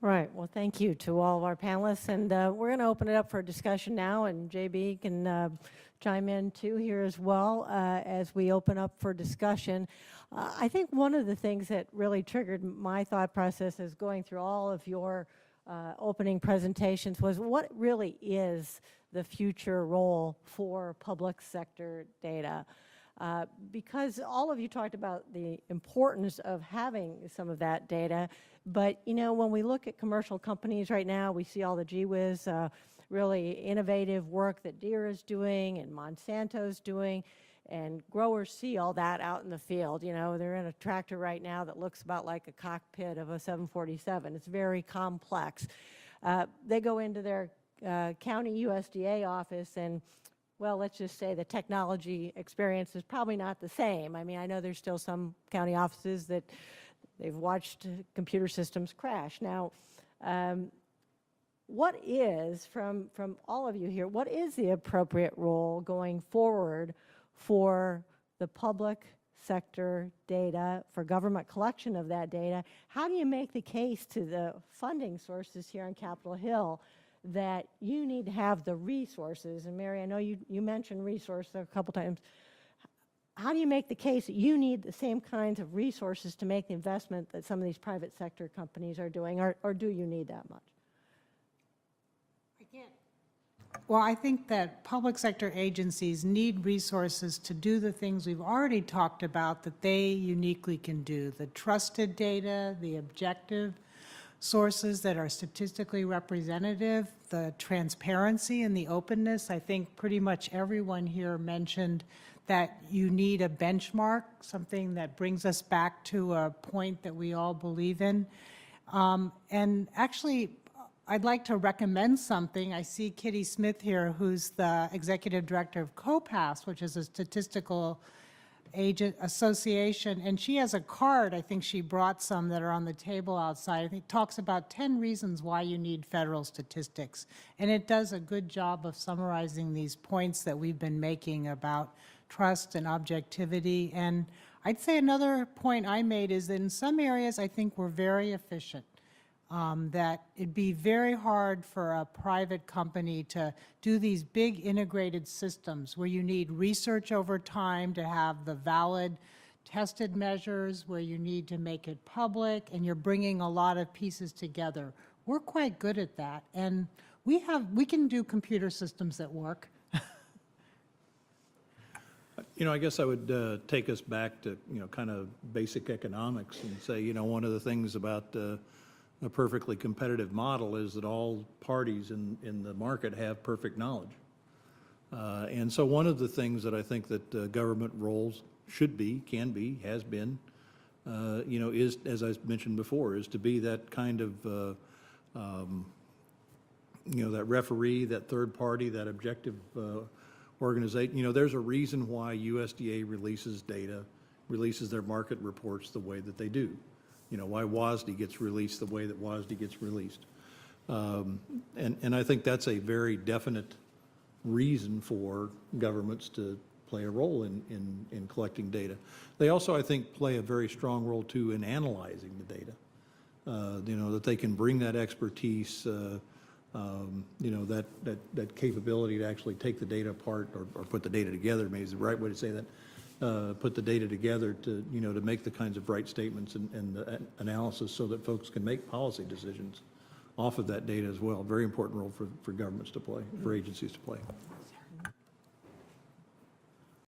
Right. Well, thank you to all of our panelists. And we're going to open it up for discussion now, and JB can chime in too here as well as we open up for discussion. I think one of the things that really triggered my thought process as going through all of your opening presentations was what really is the future role for public sector data. Because all of you talked about the importance of having some of that data, but you know, when we look at commercial companies right now, we see all the gee whiz, really innovative work that Deere is doing and Monsanto's doing, and growers see all that out in the field. You know, they're in a tractor right now that looks about like a cockpit of a 747. It's very complex. They go into their county USDA office and, well, let's just say the technology experience is probably not the same. I mean, I know there's still some county offices that they've watched computer systems crash. Now, what is, from all of you here, what is the appropriate role going forward for the public sector data, for government collection of that data? How do you make the case to the funding sources here on Capitol Hill that you need to have the resources? And Mary, I know you mentioned resources a couple times. How do you make the case that you need the same kinds of resources to make the investment that some of these private sector companies are doing, or do you need that much? Well, I think that public sector agencies need resources to do the things we've already talked about that they uniquely can do. The trusted data, the objective sources that are statistically representative, the transparency and the openness. I think pretty much everyone here mentioned that you need a benchmark, something that brings us back to a point that we all believe in. And actually, I'd like to recommend something. I see Kitty Smith here, who's the executive director of COPAS, which is a statistical agent association, and she has a card. I think she brought some that are on the table outside. I think it talks about 10 reasons why you need federal statistics, and it does a good job of summarizing these points that we've been making about trust and objectivity. And I'd say another point I made is that in some areas I think we're very efficient. That it'd be very hard for a private company to do these big integrated systems where you need research over time to have the valid tested measures, where you need to make it public, and you're bringing a lot of pieces together. We're quite good at that, and we can do computer systems that work. You know, I guess I would take us back to, you know, kind of basic economics and say, you know, one of the things about a perfectly competitive model is that all parties in the market have perfect knowledge. And so one of the things that I think that government roles should be, can be, has been, you know, is, as I mentioned before, is to be that kind of, you know, that referee, that third party, that objective organization. You know, there's a reason why USDA releases data, releases their market reports the way that they do. You know, why WASDE gets released the way that WASDE gets released. And I think that's a very definite reason for governments to play a role in collecting data. They also, I think, play a very strong role, too, in analyzing the data. You know, that they can bring that expertise, you know, that capability to actually take the data apart or put the data together, maybe is the right way to say that. Put the data together to, you know, to make the kinds of right statements and the analysis so that folks can make policy decisions off of that data as well. Very important role for governments to play, for agencies to play.